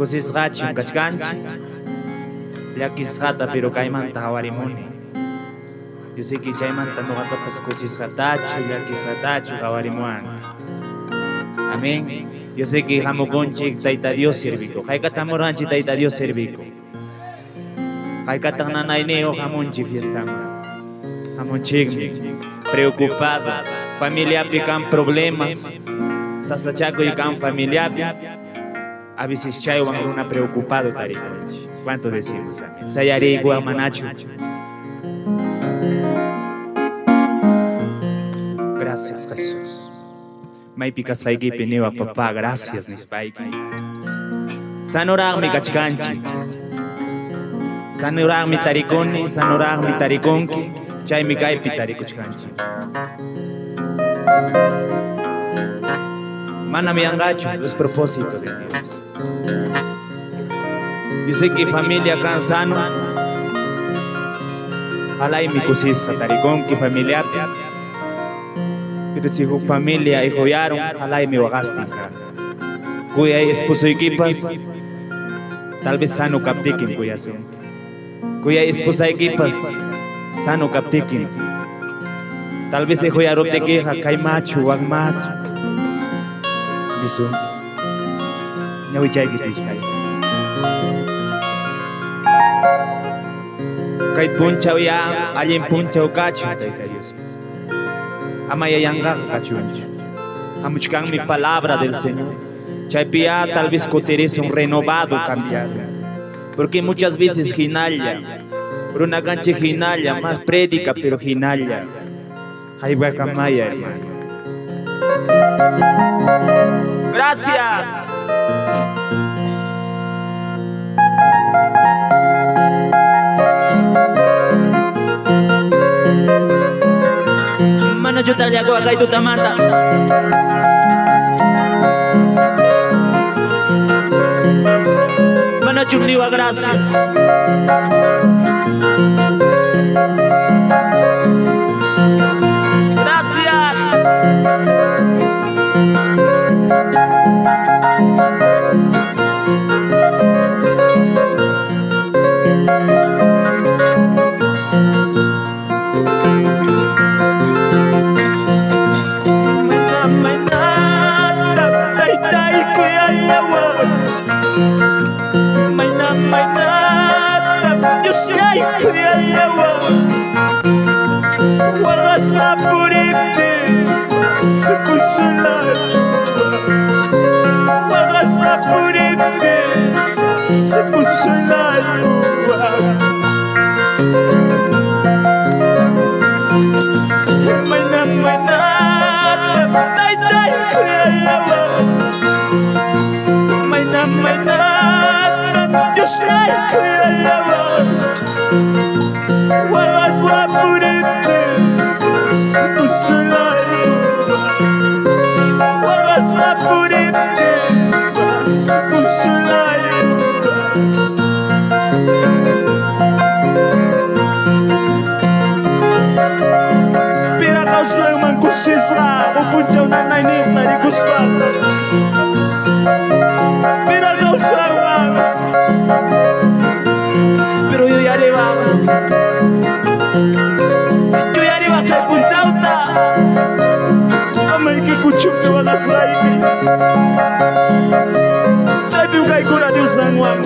kusisqachi kachkanchi llakisqata pero kaymanta hawarimuni yo sé que chaymanta nuqatapas kusisqatachu llakisqatachu hawarimuan amén. Yo sé que hamukunchik Tayta Dios serviko haykata muranchik Tayta Dios serviko haykata nanayneo hamunchik fiesta hamunchikmi preocupado familiapi kan problemas sasachakuy kan familiapi a veces chaywan runa preocupado tarikunchik. ¿Cuánto decimos amén? Sayariykuwan manachu. Gracias Jesús. Maypi kasqaykipi niwaq papá, gracias nispayki. Sanuraqmi kachkanchik, sanuraqmi tarikuni, sanuraqmi tarikunki, chaymi kaypi tarikuchkanchik. Manami yanqachu los propósitos de Dios. Yo sé que familia kan sano, halaymi kusisqa tarikunki familiapi. Pero si su familia y joyaron, ojalá y me bagastin. Cuya esposo equipas, tal vez sano captiquen cuya son. Cuya esposa equipas, sano captiquen. Tal vez se joyaron de queja, cae macho, wag macho. Miso, no voy a ir cae puncha ya, alguien puncha o cacho, Dios. Amaya yanga cachuncho. Amuchkan mi palabra del Señor. Chaypia tal vez coteres un renovado cambiado. Porque muchas veces ginalla. Por una cancha ginalla, más prédica pero ginalla. Ahí va camaya, hermano. Gracias. Mana yo te hago acá y tú te manda. Mana chumliwa, gracias. Gracias. Pero yo ya arriba chay punchauta. Amay que kuchuk te van a salir. Chay piu kay cura Dios nangwang.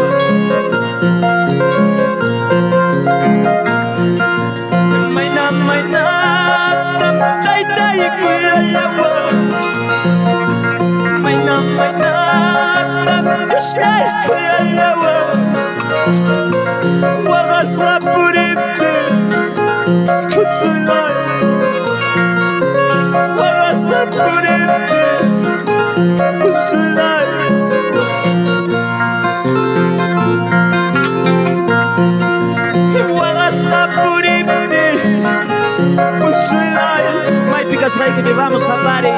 Que vamos a parir.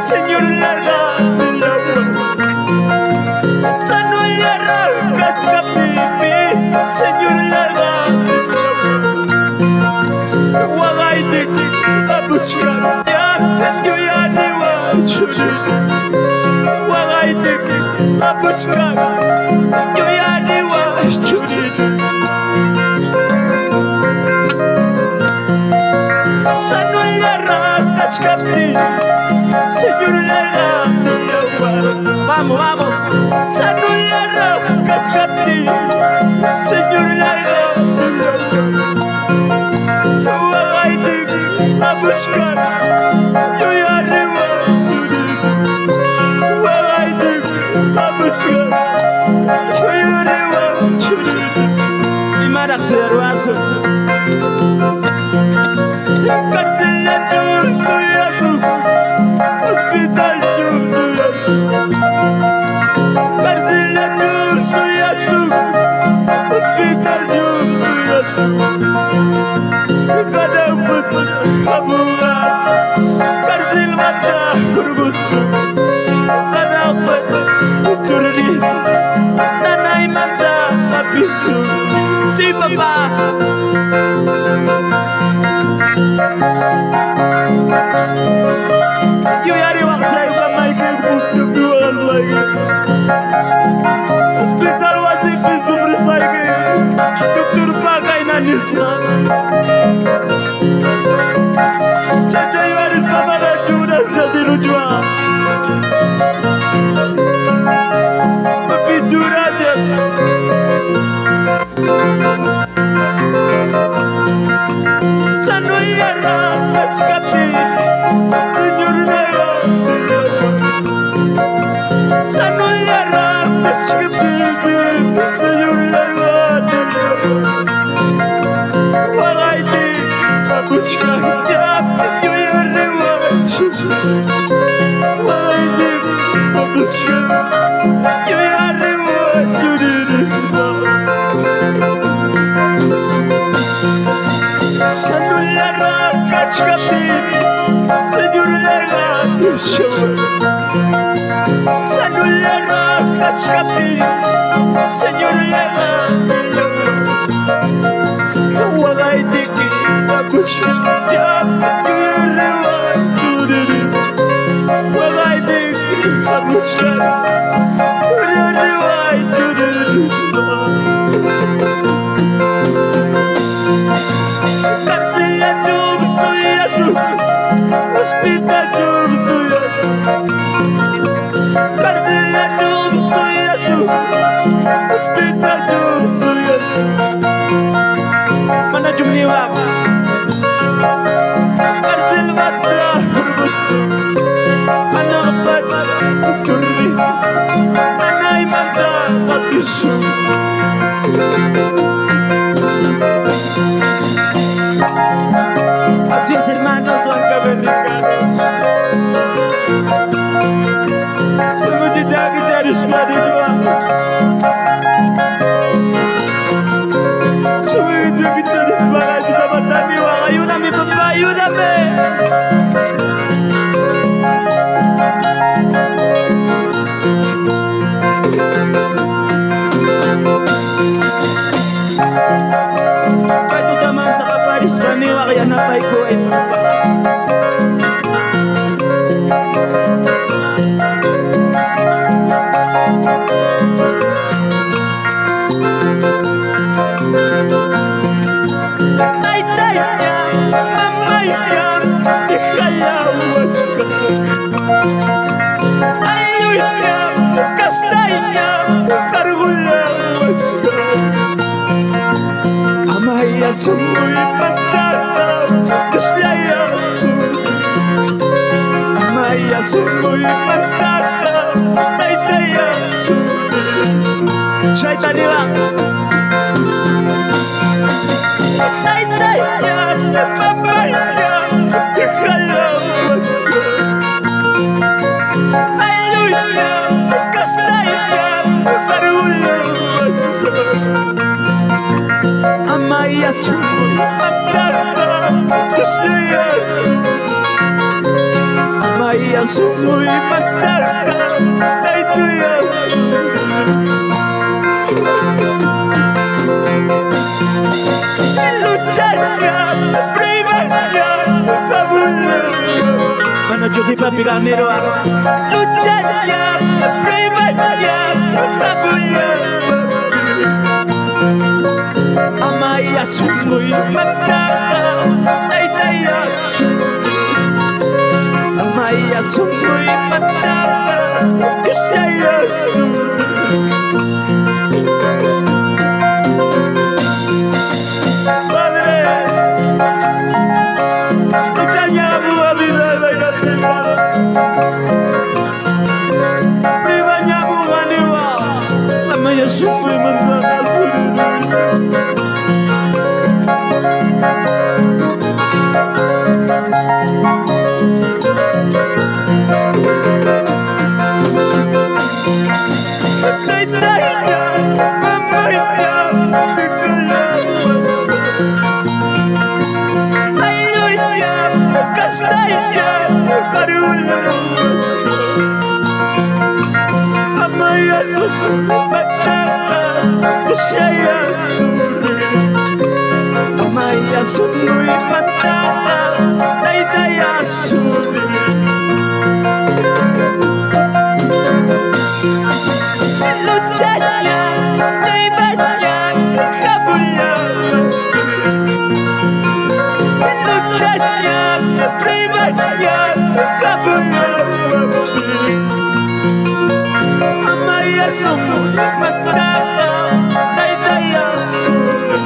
Señor larga Sanu larga Señor larga Wagaitik abuchka yo ya ni wa churi Wagaitik abuchka yo ya ni wa churi Sanu larga Señor larga Vamos, vamos Sanu larga Señor larga Wagaitik abuchka yo ya ni wa Wagaitik abuchka yo ya ni wa churi Imarak seruaso Sí, papá. Yo ya le voy a traer una máquina de buenas lágrimas. Hospital was in piso frespaike. Doctor Paga y Nanisa. Chate yo eres para la chura se dirujua. Papi, tú gracias. Sanu larga Señor larga Sanu larga Señor larga Wagaitik abuchka yo ya rewa Wagaitik abuchka yo ya rewa churirisma Sanu larga Señor larga Sanu larga Señor larga Wagaitik abuchka yo ya rewa churirisma Wagaitik abuchka yo ya rewa churirisma Hospital jum suyasu Cárcel jum suyasu Hospital jum suyasu Mana jum niwa Cárcel matra hurbus Mana bat turri Mana imanta abisu Así es, hermanos bancabendicanos. Semuanya kita harus berdoa. Semuanya kita harus berdoa. Kita bertani wah, ayúdame papá, ayúdame. Kaya naman nakaparis paniwa kaya napay ko ay papá. Sumui patata, deslaya Amaya sumui patata, naitaya sumui Chaitanya Naitaya, mamaya, dekhala wajka Amaya sumuy magtaka ay tuya luchanya primanya kabulan mana cuti papi kamero luchanya primanya kabulan Amaya sumuy magtaka ay tuya Amaya sumuy magtaka kaya Padre, luchanya buah vida baina privada privanya buah niwa Amaya sumuy magtaka Amaya sumuy magtaka kaya Amaya sumuy magtaka daya suri luchanya pribanya kabulan luchanya pribanya kabulan Amaya sumuy magtaka daya suri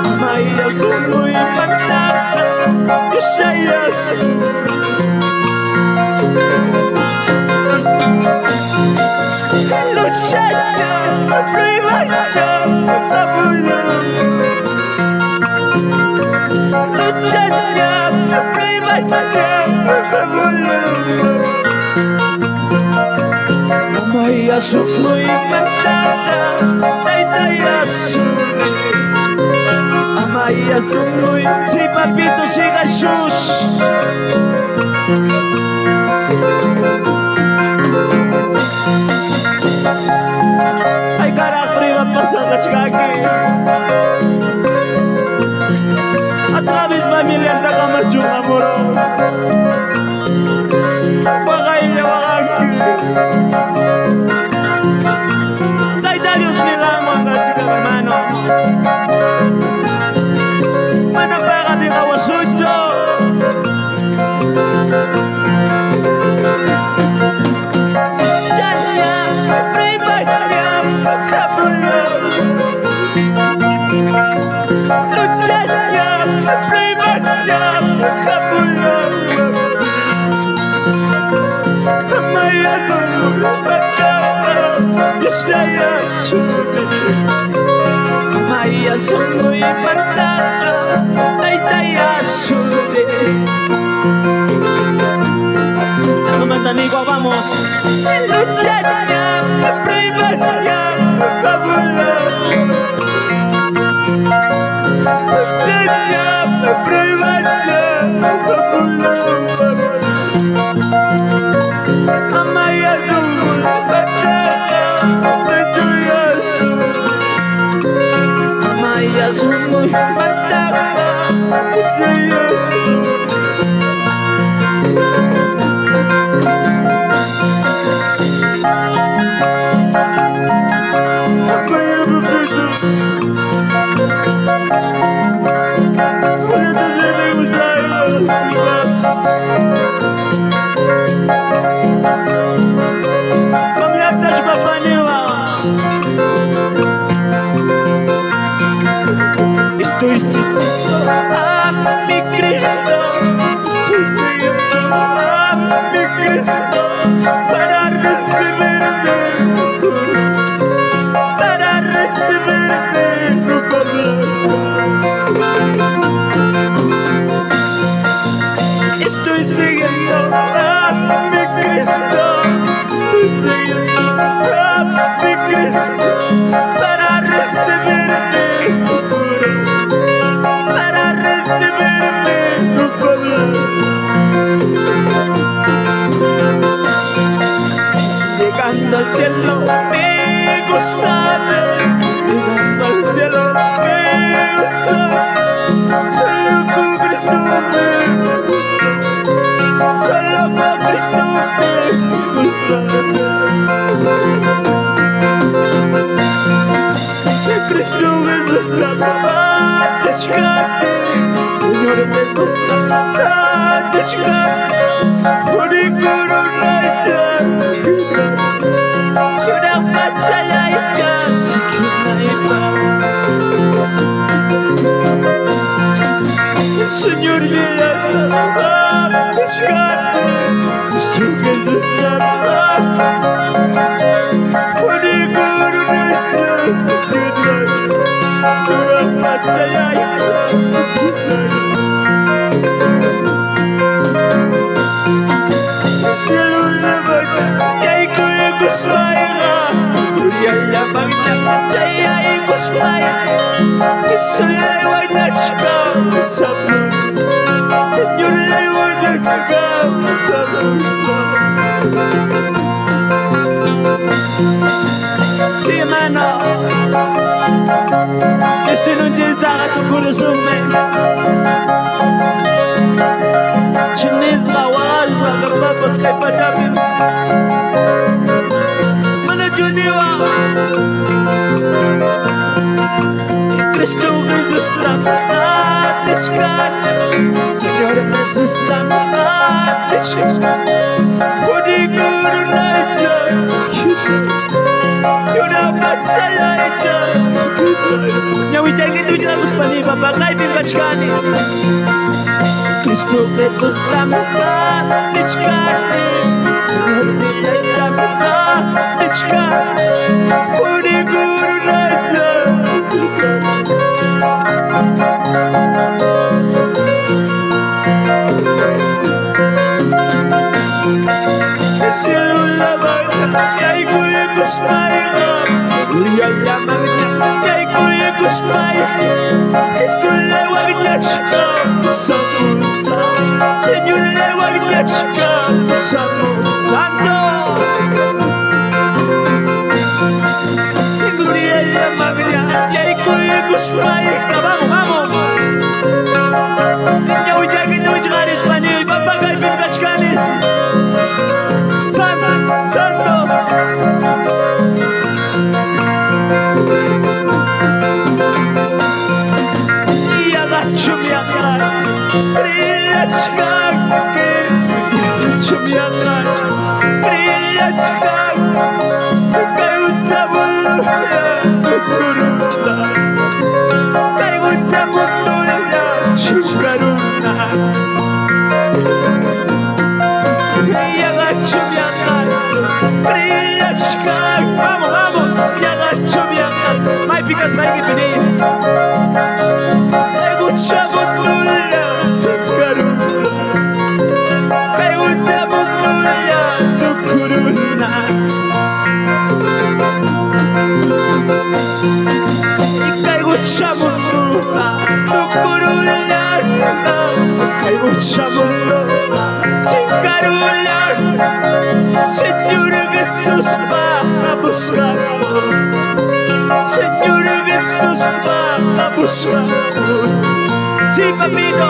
Amaya sumuy magtaka kaya luchanya pribanya kabulan luchanya pribanya kabulan Amaya sumuy magtaka daya suri Amaya sumuy si papito si Jesus Ay cara prima pasada chikaki A través familia anda kamachung amor Wakay niya wakaki Dayos nila mga chika hermano Manapaka di kawasucho Chanya pribanya kabulan luchanya pribanya kabulan Amaya sumuy magtaka kaya Amaya sumuy magtaka daya suri Kamantanico, vamos luchanya pribanya kabulan luchanya pribanya kabulan Amaya sumuy magtaka daya Amaya sumuy magtaka kaya Estoy siguiendo a mi Cristo, estoy siguiendo a mi Cristo para recibirme, para recibirme tu palabra. Estoy siguiendo a mi Cristo, estoy siguiendo a mi Cristo para recibirme tu palabra. Para recibirme tu palabra. Señor, mira, sí, hermano, este no llega a tu corazón, Chinese, Rawaz, Ragarbapas, Kaipajabi, Mana Juniwa, Cristo Jesus, Señor Jesus, Cristo Jesus Señor, le voy a chicar, Santo, Santo. Gloria a la Magna, y ahí vamos, vamos. Ya voy a llegar a España y papá que hay que cachcani. Santo, Santo. Y agacho mi agar, vamos, vamos, ya agacho mi agar, mai picas hay que venir. Señor Jesús va a buscarlo. Señor Jesús va a buscarlo. Sí, papito.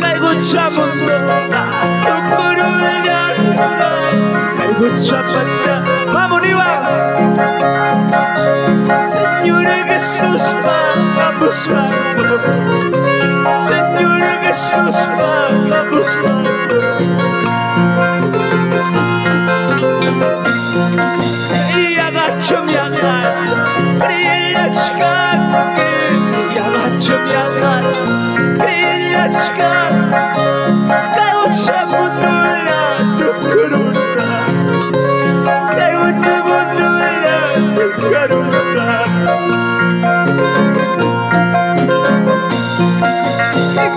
Caigo chamundo, tu coruña, caigo chapata. Vamos, Niva. Señor Jesús va a buscarlo. Señor Jesús va a buscarlo. Y agacho mi agar, brilla chicar, y agacho mi agar, brilla chicar, caigo chamundula, tu corona, caigo chamundula, tu corona.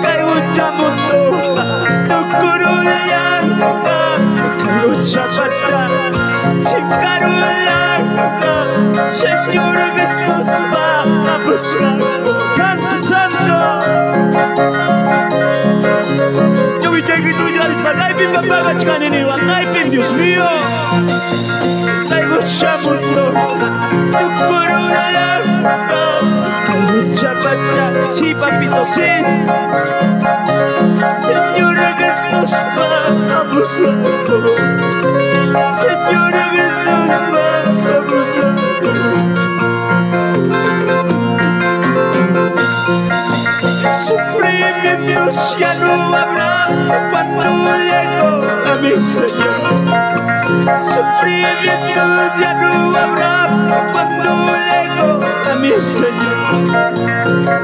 Caigo chamundula, tu corona, caigo chapata, chicarula. Señor Jesús va a buscarlo. Santo, Santo. Yo voy a llegar y tú ya eres para caipin, papá, gachcanini, caipin, Dios mío. Caigo chamundo, tu corona, caigo chapata, sí, papito, sí. Señor Jesús va a buscarlo. Señor Jesús va a buscarlo. Sufrimientos sufrimientos ya no habrá cuando llego a mi Señor. Sufrimientos ya no habrá cuando llego a mi Señor.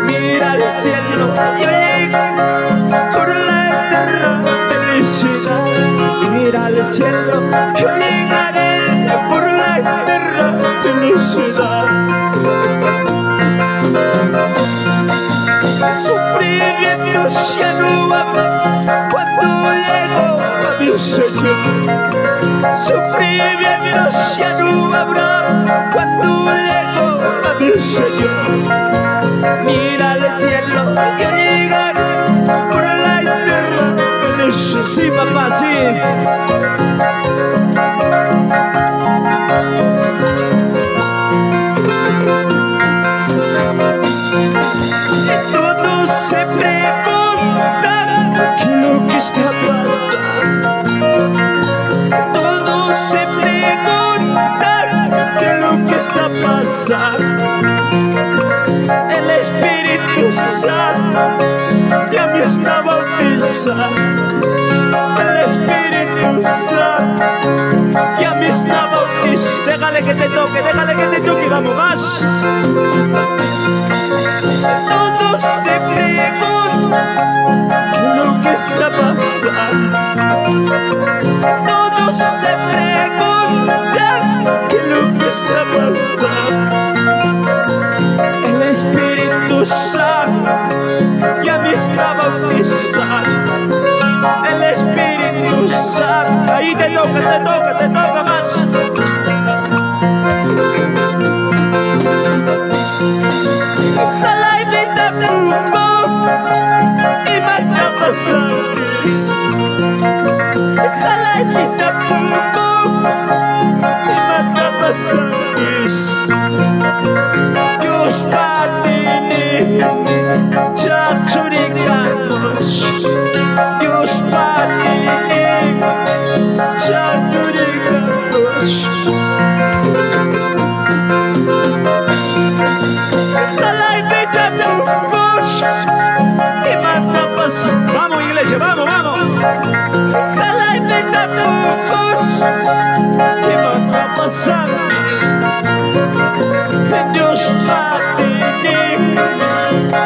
Mira al cielo, yo llego por la eterna felicidad. Mira al cielo, yo llegaré por la eterna felicidad. Sufrimientos ya no habrá cuando llego a mi Señor. Sufrimientos ya no habrá cuando llego a mi Señor. Mira al cielo, yo llegaré por la eterna felicidad. Sí, papá, sí. Todos se preguntan qué es lo que está pasando. Todos se preguntan qué es lo que está pasando. El Espíritu Santo ya me está bautizando. El Espíritu Santo ya me está bautizando. Déjale que te toque, vamos más. Todos se preguntan qué es lo que está pasando. Todos se preguntan qué es lo que está pasando. El Espíritu Santo ya me está bautizando. El Espíritu Santo. Ahí te toca más. Ojalá y me tapuco y mata pasantes. Ojalá y me tapuco y mata pasantes. Dios patini chachurikanos. Dios patini chachurikanos. Vamos, iglesia, vamos. Ojalá y me tapucos y mata pasantes. Dios patini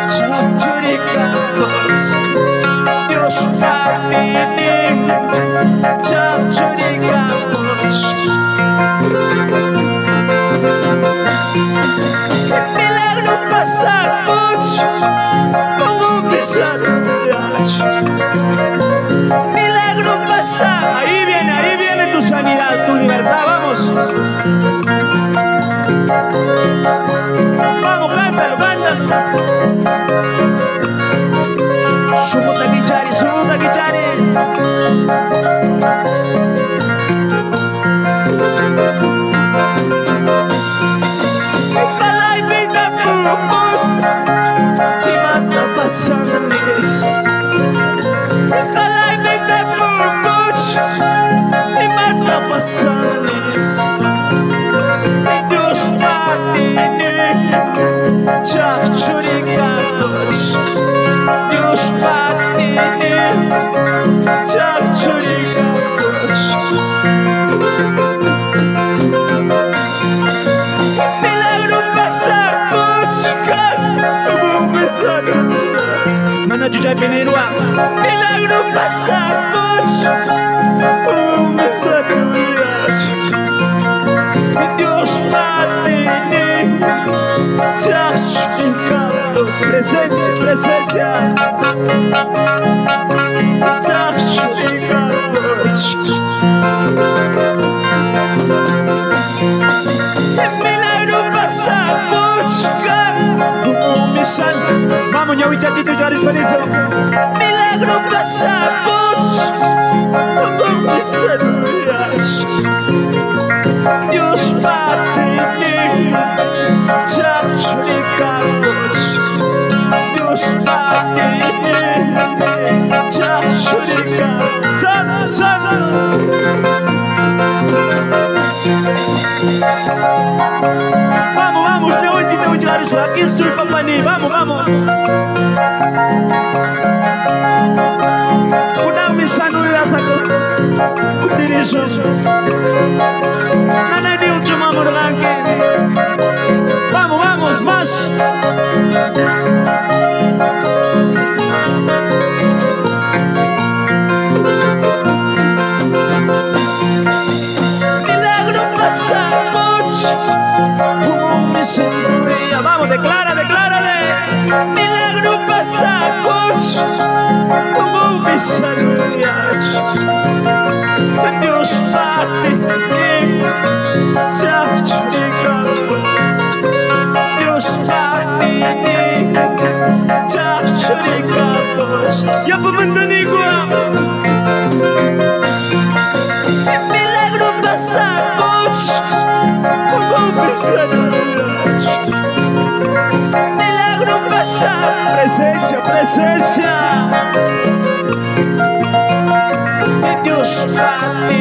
chachurikanos. Dios patini chachurikanos. Milagro pasamos con un pisado. Milagro pasa. Ahí viene tu sanidad, tu libertad. Vamos. Vamos, cántalo. Sumuta kichari. Ojalá y me tapuco y mata pasantes. Ojalá y me tapucos y mata pasantes. Dios patini chachurikanos. Dios patini chachurikanos. Milagro pasamos como un beso. Mana Jujai Penirua. Milagro pasamos un beso. Dios patini chachurikanos. Presencia. Chachurikanos. Milagro pasamos como mi santo. Vamos, ñahuichatito, ya eres feliz. Milagro pasamos como mi santo. Dios patini chachurikanos. Dios patini Dios Padre, Dios Padre, ya pementanigua, milagro pasamos, milagro pasamos, presencia. Dios Padre,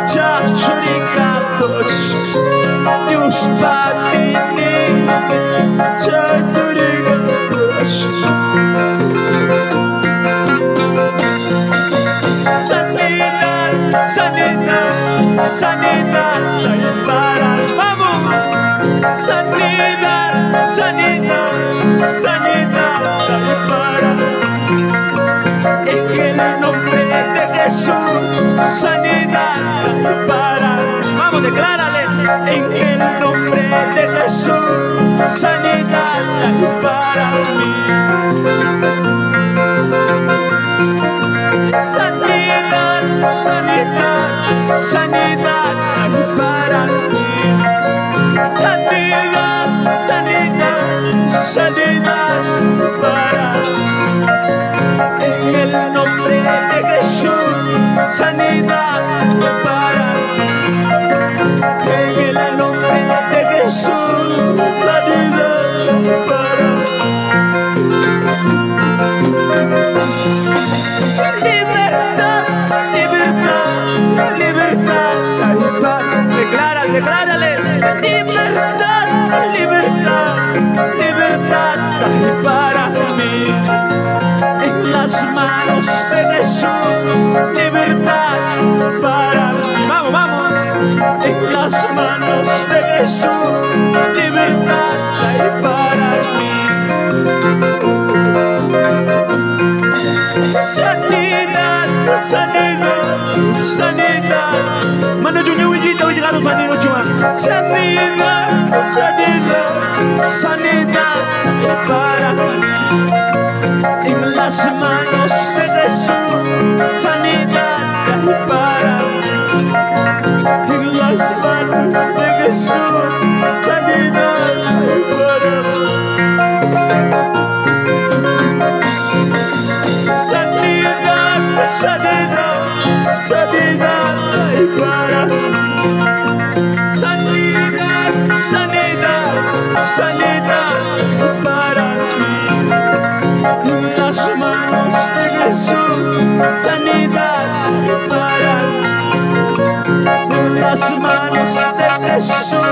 chachuricapos. Dios Padre, chachuricapos. Sanidad, sanidad, sanidad, para, vamos. Sanidad, sanidad, sanidad, para. En el nombre de Jesús, sanidad para. Vamos, declárale. En el nombre de Jesús, sanidad para mí. Sanidad, sanidad, sanidad para mí. Sanidad, sanidad, sanidad para mí. En el nombre de Jesús, sanidad para mí. En el nombre de Jesús, sanidad para mí. Libertad, libertad, libertad. Declárale, declárale. Libertad, libertad, libertad para mí. En las manos de Jesús, libertad para mí. Vamos, vamos. En las manos de Jesús, libertad para mí. Sanidad, sanidad, sanidad. Mano Junior Villita, hoy llegaron para ti, sanidad, sanidad, sanidad para mí. En las manos de Jesús, sanidad para mí. En las manos de Jesús, sanidad para mí. Sanidad, sanidad, sanidad para mí. Sanidad, sanidad, sanidad para mí. En las manos de Jesús, sanidad para mí. En las manos de Jesús,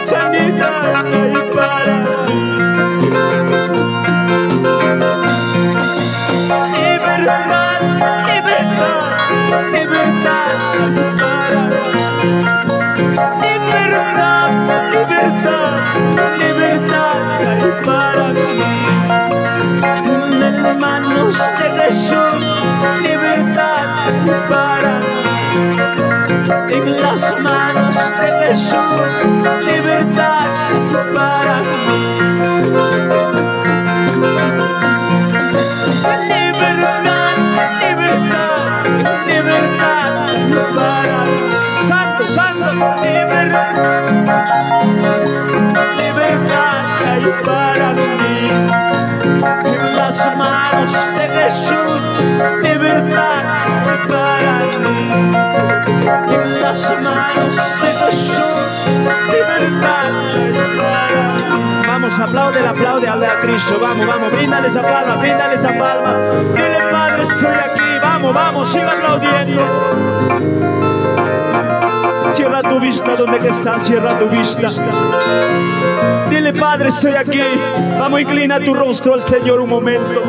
sanidad para mí. Libertad, libertad, libertad para mí. Libertad, libertad, libertad para mí. En las manos de Jesús, libertad para mí. En las manos de Jesús, libertad para mí. Libertad, libertad, libertad para mí. Santo, santo, libertad, libertad para mí. En las manos de Jesús, libertad para mí. En las manos de Jesús, libertad para mí. Vamos, aplaude, aplaude a Cristo. Vamos, vamos, bríndale esa palma, bríndale esa palma. Dile, Padre, estoy aquí. Vamos, vamos, siga aplaudiendo. Cierra tu vista donde que estás, cierra tu vista. Dile, Padre, estoy aquí. Vamos, inclina tu rostro al Señor un momento.